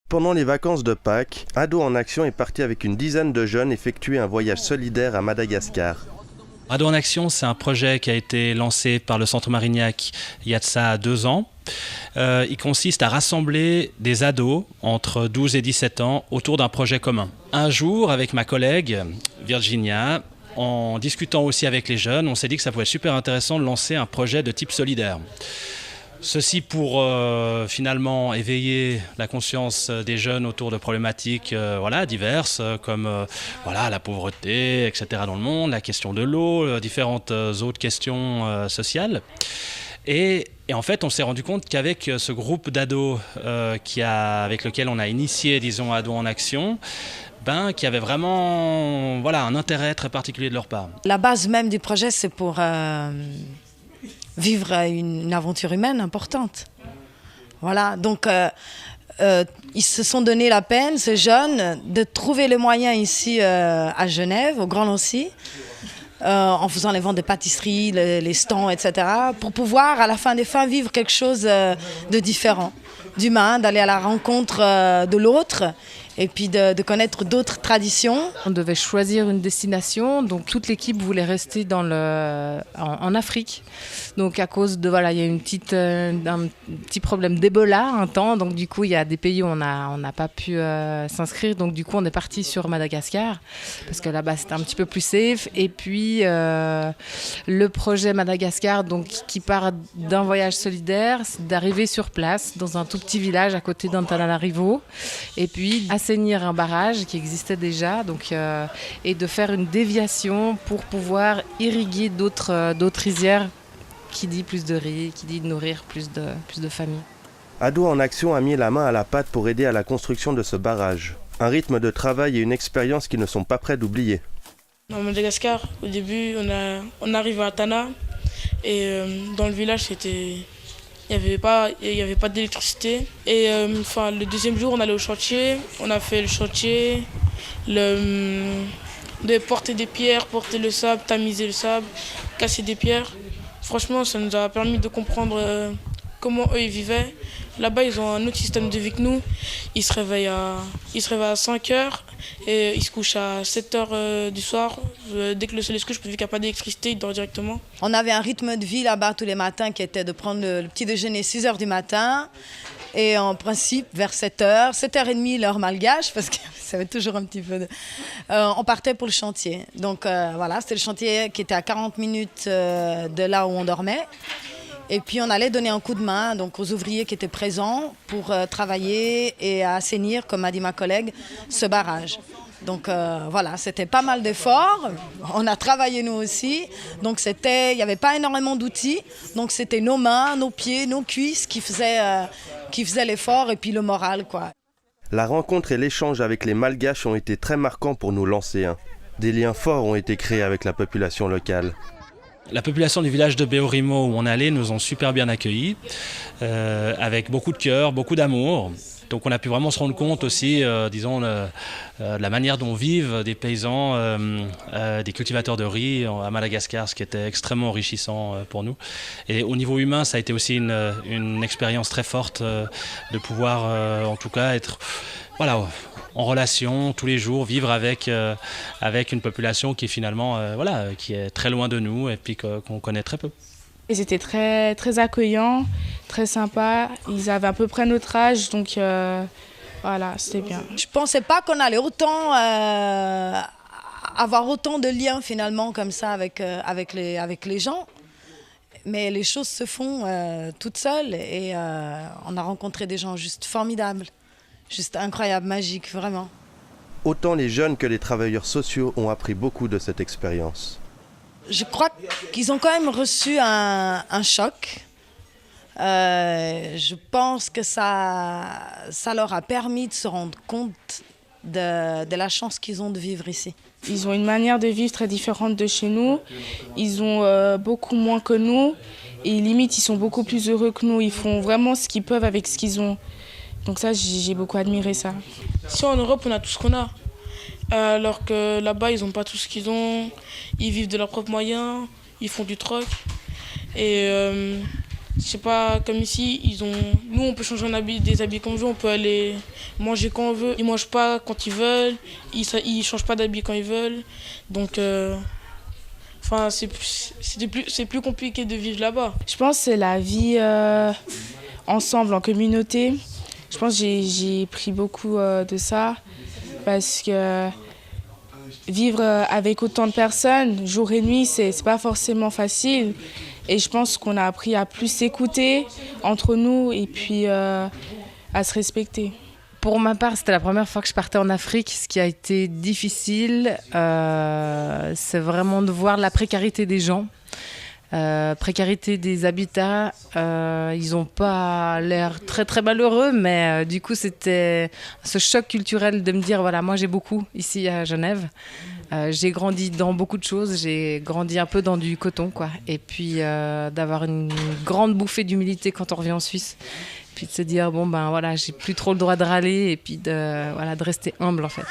Pendant les vacances de Pâques, Ados en Action est parti avec une dizaine de jeunes effectuer un voyage solidaire à Madagascar. Ados en Action, c'est un projet qui a été lancé par le Centre Marignac il y a de ça 2 ans. Il consiste à rassembler des ados entre 12 et 17 ans autour d'un projet commun. Un jour, avec ma collègue Virginia, en discutant aussi avec les jeunes, on s'est dit que ça pouvait être super intéressant de lancer un projet de type solidaire. Ceci pour finalement éveiller la conscience des jeunes autour de problématiques diverses comme la pauvreté, etc. dans le monde, la question de l'eau, différentes autres questions sociales. Et en fait, on s'est rendu compte qu'avec ce groupe d'ados avec lequel on a initié, disons, Ados en Action, qu'il y avait vraiment un intérêt très particulier de leur part. La base même du projet, c'est pour vivre une aventure humaine importante. Voilà, donc ils se sont donné la peine, ces jeunes, de trouver les moyens ici à Genève, au Grand Nancy, en faisant les ventes de pâtisseries, les stands, etc., pour pouvoir, à la fin des fins, vivre quelque chose de différent, d'humain, d'aller à la rencontre de l'autre, et puis de connaître d'autres traditions. On devait choisir une destination, donc toute l'équipe voulait rester en Afrique. Donc à cause de, il y a un petit problème d'Ebola un temps, donc du coup il y a des pays où on n'a pas pu s'inscrire, donc du coup on est parti sur Madagascar, parce que là-bas c'était un petit peu plus safe. Et puis le projet Madagascar, donc, qui part d'un voyage solidaire, c'est d'arriver sur place, dans un tout petit village à côté d'Antananarivo, et puis assainir un barrage qui existait déjà, et de faire une déviation pour pouvoir irriguer d'autres rizières, qui dit plus de riz, qui dit de nourrir plus de familles. Ados en Action a mis la main à la pâte pour aider à la construction de ce barrage. Un rythme de travail et une expérience qu'ils ne sont pas prêts d'oublier. À Madagascar, au début, on arrive à Tana, et dans le village, il n'y avait pas d'électricité. Et le deuxième jour, on allait au chantier. On a fait le chantier, de porter des pierres, porter le sable, tamiser le sable, casser des pierres. Franchement, ça nous a permis de comprendre comment eux ils vivaient. Là-bas, ils ont un autre système de vie que nous. Ils se réveillent à 5 heures et ils se couchent à 7 heures du soir. Dès que le soleil se couche, vu qu'il n'y a pas d'électricité, ils dorment directement. On avait un rythme de vie là-bas tous les matins qui était de prendre le petit déjeuner 6 heures du matin. Et en principe, vers 7 heures, 7h30, l'heure malgache, parce que ça va toujours un petit peu on partait pour le chantier. Donc c'était le chantier qui était à 40 minutes de là où on dormait. Et puis on allait donner un coup de main donc, aux ouvriers qui étaient présents pour travailler et assainir, comme a dit ma collègue, ce barrage. Donc c'était pas mal d'efforts. On a travaillé nous aussi. Donc il n'y avait pas énormément d'outils. Donc c'était nos mains, nos pieds, nos cuisses qui faisaient l'effort et puis le moral, quoi. La rencontre et l'échange avec les Malgaches ont été très marquants pour nous Lancéens. Des liens forts ont été créés avec la population locale. La population du village de Beorimo où on est allé nous ont super bien accueillis, avec beaucoup de cœur, beaucoup d'amour. Donc on a pu vraiment se rendre compte aussi, de la manière dont vivent des paysans, des cultivateurs de riz à Madagascar, ce qui était extrêmement enrichissant pour nous. Et au niveau humain, ça a été aussi une expérience très forte de pouvoir en tout cas être en relation tous les jours, vivre avec une population qui est finalement qui est très loin de nous et puis qu'on connaît très peu. Ils étaient très, très accueillants, très sympas. Ils avaient à peu près notre âge, donc c'était bien. Je ne pensais pas qu'on allait autant avoir autant de liens finalement comme ça avec les gens. Mais les choses se font toutes seules et on a rencontré des gens juste formidables, juste incroyables, magiques, vraiment. Autant les jeunes que les travailleurs sociaux ont appris beaucoup de cette expérience. Je crois qu'ils ont quand même reçu un choc. Je pense que ça leur a permis de se rendre compte de la chance qu'ils ont de vivre ici. Ils ont une manière de vivre très différente de chez nous. Ils ont beaucoup moins que nous. Et limite, ils sont beaucoup plus heureux que nous. Ils font vraiment ce qu'ils peuvent avec ce qu'ils ont. Donc ça, j'ai beaucoup admiré ça. Ici en Europe, on a tout ce qu'on a. Alors que là-bas, ils n'ont pas tout ce qu'ils ont. Ils vivent de leurs propres moyens. Ils font du troc. Et Je sais pas, comme ici, nous on peut changer des habits comme on veut, on peut aller manger quand on veut. Ils mangent pas quand ils veulent, ils changent pas d'habits quand ils veulent. Donc, c'est plus compliqué de vivre là-bas. Je pense que c'est la vie ensemble, en communauté. Je pense que j'ai pris beaucoup de ça parce que vivre avec autant de personnes, jour et nuit, c'est pas forcément facile. Et je pense qu'on a appris à plus s'écouter entre nous et puis à se respecter. Pour ma part, c'était la première fois que je partais en Afrique. Ce qui a été difficile, c'est vraiment de voir la précarité des gens. Précarité des habitats, ils n'ont pas l'air très très malheureux, mais du coup c'était ce choc culturel de me dire voilà, moi j'ai beaucoup ici à Genève, j'ai grandi dans beaucoup de choses, j'ai grandi un peu dans du coton quoi, et puis d'avoir une grande bouffée d'humilité quand on revient en Suisse, puis de se dire bon ben voilà, j'ai plus trop le droit de râler et puis de rester humble en fait.